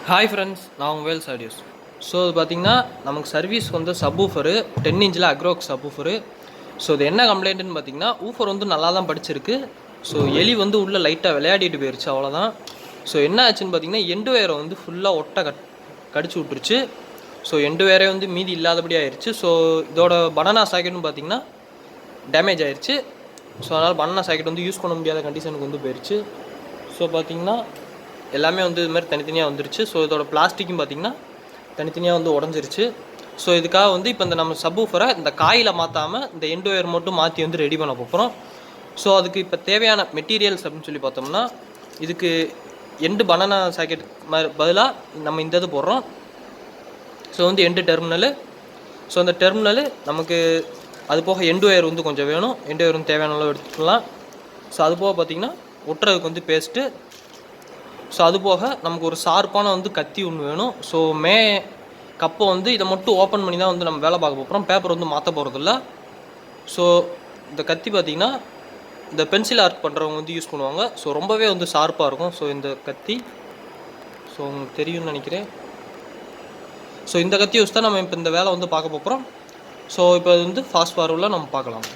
Hi friends, நான் உங்கள் Wales audios. So அது பார்த்திங்கன்னா நமக்கு சர்வீஸ் வந்து சப்வூஃபரு 10 இன்ச்சில் அக்ரோக் சப்வூஃபரு. ஸோ இது என்ன கம்ப்ளைண்ட்டுன்னு பார்த்தீங்கன்னா, ஊஃபர் வந்து நல்லா தான் படிச்சிருக்கு. ஸோ எலி வந்து உள்ளே லைட்டாக விளையாடிட்டு போயிடுச்சு, அவ்வளோதான். ஸோ என்ன ஆச்சுன்னு பார்த்தீங்கன்னா, எண்டு வயரை வந்து ஃபுல்லாக கடிச்சு விட்டுருச்சு. ஸோ எண்டு வயரே வந்து மீதி இல்லாதபடி ஆயிடுச்சு. ஸோ இதோட பனானா சாக்கெட்னு பார்த்தீங்கன்னா டேமேஜ் ஆயிடுச்சு. ஸோ அதனால் பனானா சாக்கெட் வந்து யூஸ் பண்ண முடியாத கண்டிஷனுக்கு வந்து போயிடுச்சு. ஸோ பார்த்திங்கன்னா எல்லாமே வந்து இது மாதிரி தனித்தனியாக வந்துருச்சு. ஸோ இதோட பிளாஸ்டிக்கும் பார்த்திங்கன்னா தனித்தனியாக வந்து உடஞ்சிருச்சு. ஸோ இதுக்காக வந்து இப்போ இந்த நம்ம சப்வூஃபரை இந்த காயில் மாற்றாமல் இந்த எண்டு ஒயர் மட்டும் மாற்றி வந்து ரெடி பண்ண போகிறோம். ஸோ அதுக்கு இப்போ தேவையான மெட்டீரியல்ஸ் அப்படின்னு சொல்லி பார்த்தோம்னா, இதுக்கு எண்டு பனானா சாக்கெட் மாதிரி பதிலாக நம்ம இந்த இது போடுறோம். ஸோ வந்து எண்டு டெர்மினலு. ஸோ அந்த டெர்மினலு நமக்கு அது போக எண்டு ஒயர் வந்து கொஞ்சம் வேணும். எண்டு ஒயர் வந்து தேவையான அளவு எடுத்துக்கலாம். ஸோ அது போக பார்த்திங்கன்னா ஒட்டுறதுக்கு வந்து பேஸ்ட்டு. ஸோ அது போக நமக்கு ஒரு ஷார்ப்பான வந்து கத்தி ஒன்று வேணும். ஸோ கப்பை வந்து இதை மட்டும் ஓப்பன் பண்ணி தான் வந்து நம்ம வேலை பார்க்க போகிறோம். பேப்பர் வந்து மாற்ற போகிறதில்ல. ஸோ இந்த கத்தி பார்த்திங்கன்னா இந்த பென்சில் ஆர்ட் பண்ணுறவங்க வந்து யூஸ் பண்ணுவாங்க. ஸோ ரொம்பவே வந்து ஷார்ப்பாக இருக்கும். ஸோ இந்த கத்தி ஸோ உங்களுக்கு தெரியும்னு நினைக்கிறேன். ஸோ இந்த கத்தி யூஸ் தான் நம்ம இப்போ இந்த வேலை வந்து பார்க்க போகிறோம். ஸோ இப்போ அது வந்து ஃபாஸ்ட் ஃபார்வர்டில் நம்ம பார்க்கலாம்.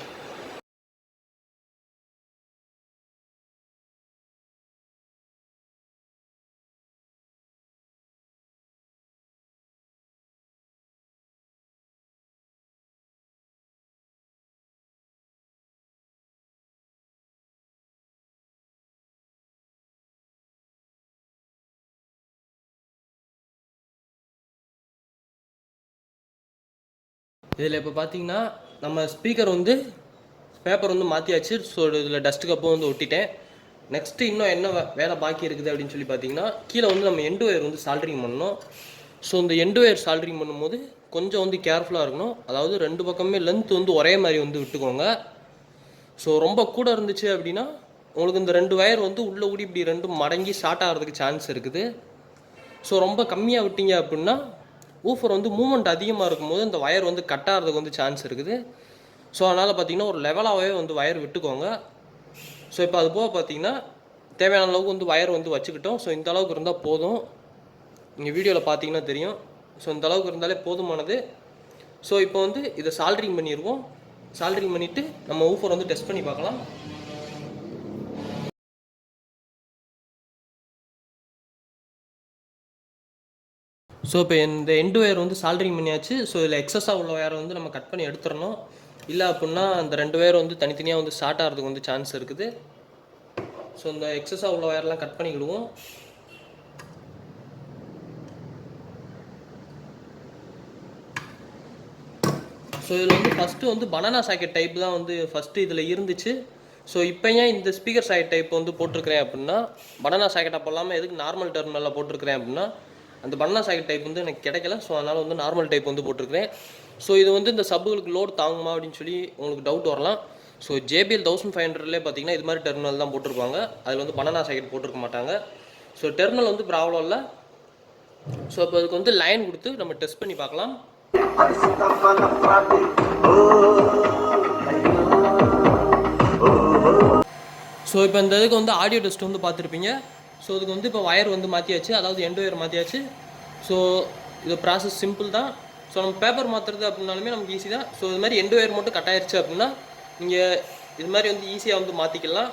இதில் இப்போ பார்த்தீங்கன்னா நம்ம ஸ்பீக்கர் வந்து பேப்பர் வந்து மாற்றியாச்சு. ஸோ இதில் டஸ்ட்டு கப்பும் வந்து ஒட்டிட்டேன். நெக்ஸ்ட்டு இன்னும் என்ன வேலை பாக்கி இருக்குது அப்படின்னு சொல்லி பார்த்தீங்கன்னா, கீழே வந்து நம்ம எண்டு ஒயர் வந்து சால்ட்ரிங் பண்ணணும். ஸோ இந்த எண்டு ஒயர் சால்ட்ரிங் பண்ணும்போது கொஞ்சம் வந்து கேர்ஃபுல்லாக இருக்கணும். அதாவது 2 பக்கமே லென்த் வந்து ஒரே மாதிரி வந்து விட்டுக்கோங்க. ஸோ ரொம்ப கூட இருந்துச்சு அப்படின்னா உங்களுக்கு இந்த 2 ஒயர் வந்து உள்ளே ஊடி இப்படி 2 மடங்கி ஷார்ட் ஆகிறதுக்கு சான்ஸ் இருக்குது. ஸோ ரொம்ப கம்மியாக விட்டீங்க அப்படின்னா ஊஃபர் வந்து மூவ்மெண்ட் அதிகமாக இருக்கும்போது இந்த ஒயர் வந்து கட் ஆகிறதுக்கு வந்து சான்ஸ் இருக்குது. ஸோ அதனால் பார்த்திங்கன்னா ஒரு லெவலாகவே வந்து ஒயர் விட்டுக்கோங்க. ஸோ இப்போ அது போக பார்த்திங்கன்னா தேவையான அளவுக்கு வந்து ஒயர் வந்து வச்சுக்கிட்டோம். ஸோ இந்த அளவுக்கு இருந்தால் போதும். நீங்கள் வீடியோவில் பார்த்தீங்கன்னா தெரியும். ஸோ இந்த அளவுக்கு இருந்தாலே போதுமானது. ஸோ இப்போ வந்து இதை சால்ட்ரிங் பண்ணிடுவோம். சால்ட்ரிங் பண்ணிவிட்டு நம்ம ஊஃபர் வந்து டெஸ்ட் பண்ணி பார்க்கலாம். ஸோ இப்போ இந்த எண்டு ஒயர் வந்து சால்ட்ரிங் பண்ணியாச்சு. ஸோ இதில் எக்ஸஸாக உள்ள ஒயரை வந்து நம்ம கட் பண்ணி எடுத்துடணும். இல்லை அப்படின்னா அந்த 2 ஒயர் வந்து தனித்தனியாக வந்து ஷார்ட் ஆகிறதுக்கு வந்து சான்ஸ் இருக்குது. ஸோ இந்த எக்ஸஸாக உள்ள ஒயர்லாம் கட் பண்ணிக்கிடுவோம். ஸோ இதில் வந்து ஃபஸ்ட்டு வந்து பனானா சாக்கெட் டைப் தான் வந்து ஃபஸ்ட்டு இதில் இருந்துச்சு. ஸோ இப்போ ஏன் இந்த ஸ்பீக்கர் சாக்கெட் டைப் வந்து போட்டிருக்கிறேன் அப்படின்னா, பனானா சாக்கெட் அப்போ இல்லாமல் எதுக்கு நார்மல் டெர்மினலில் போட்டிருக்கிறேன் அப்படின்னா, அந்த பனானா சாக்கெட் டைப் வந்து எனக்கு கிடைக்கல. ஸோ அதனால் வந்து நார்மல் டைப் வந்து போட்டிருக்கிறேன். ஸோ இது வந்து இந்த சப்புகளுக்கு லோடு தாங்குமா அப்படின்னு சொல்லி உங்களுக்கு டவுட் வரலாம். ஸோ JBL 1500லே பார்த்தீங்கன்னா இது மாதிரி டெர்மினல் தான் போட்டிருப்பாங்க. அதில் வந்து பனானா சாக்கெட் போட்டிருக்க மாட்டாங்க. ஸோ டெர்மினல் வந்து ப்ராப்ளம் இல்லை. ஸோ இப்போ அதுக்கு வந்து லைன் கொடுத்து நம்ம டெஸ்ட் பண்ணி பார்க்கலாம். ஸோ இப்போ இந்த இதுக்கு வந்து ஆடியோ டெஸ்ட் வந்து பார்த்துருப்பீங்க. ஸோ இதுக்கு வந்து இப்போ ஒயர் வந்து மாற்றியாச்சு, அதாவது எண்டு ஒயர் மாற்றியாச்சு. ஸோ இது ப்ராசஸ் சிம்பிள் தான். ஸோ நம்ம பேப்பர் மாற்றுறது அப்படின்னாலுமே நமக்கு ஈஸி தான். ஸோ இது மாதிரி எண்டு ஒயர் மட்டும் கட் ஆயிடுச்சு அப்படின்னா நீங்கள் இது மாதிரி வந்து ஈஸியாக வந்து மாற்றிக்கலாம்.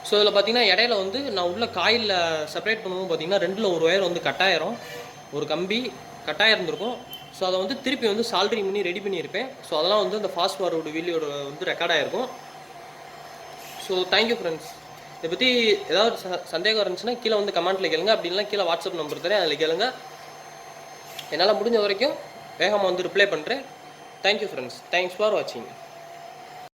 ஸோ இதில் பார்த்தீங்கன்னா இடையில வந்து நான் உள்ள காயில் செப்பரேட் பண்ணும்போது பார்த்தீங்கன்னா 2ல் ஒரு ஒயர் வந்து கட்டாயிரும், ஒரு கம்பி கட்டாயிருந்திருக்கும். ஸோ அதை வந்து திருப்பி வந்து சால்ட்ரிங் பண்ணி ரெடி பண்ணியிருப்பேன். ஸோ அதெல்லாம் வந்து அந்த ஃபாஸ்ட் ஃபார்வர்டு வீடியோட வந்து ரெக்கார்ட் ஆகிருக்கும். So thank you friends. இதை பற்றி ஏதாவது சந்தேகம் இருந்துச்சுன்னா கீழே வந்து கமெண்ட்டில் கேளுங்க. அப்படின்னா கீழே வாட்ஸ்அப் நம்பர் தரேன், அதில் கேளுங்க. என்னால் முடிஞ்ச வரைக்கும் வேகமாக வந்து ரிப்ளை பண்ணுறேன். Thank you friends. தேங்க்ஸ் ஃபார் வாட்சிங்.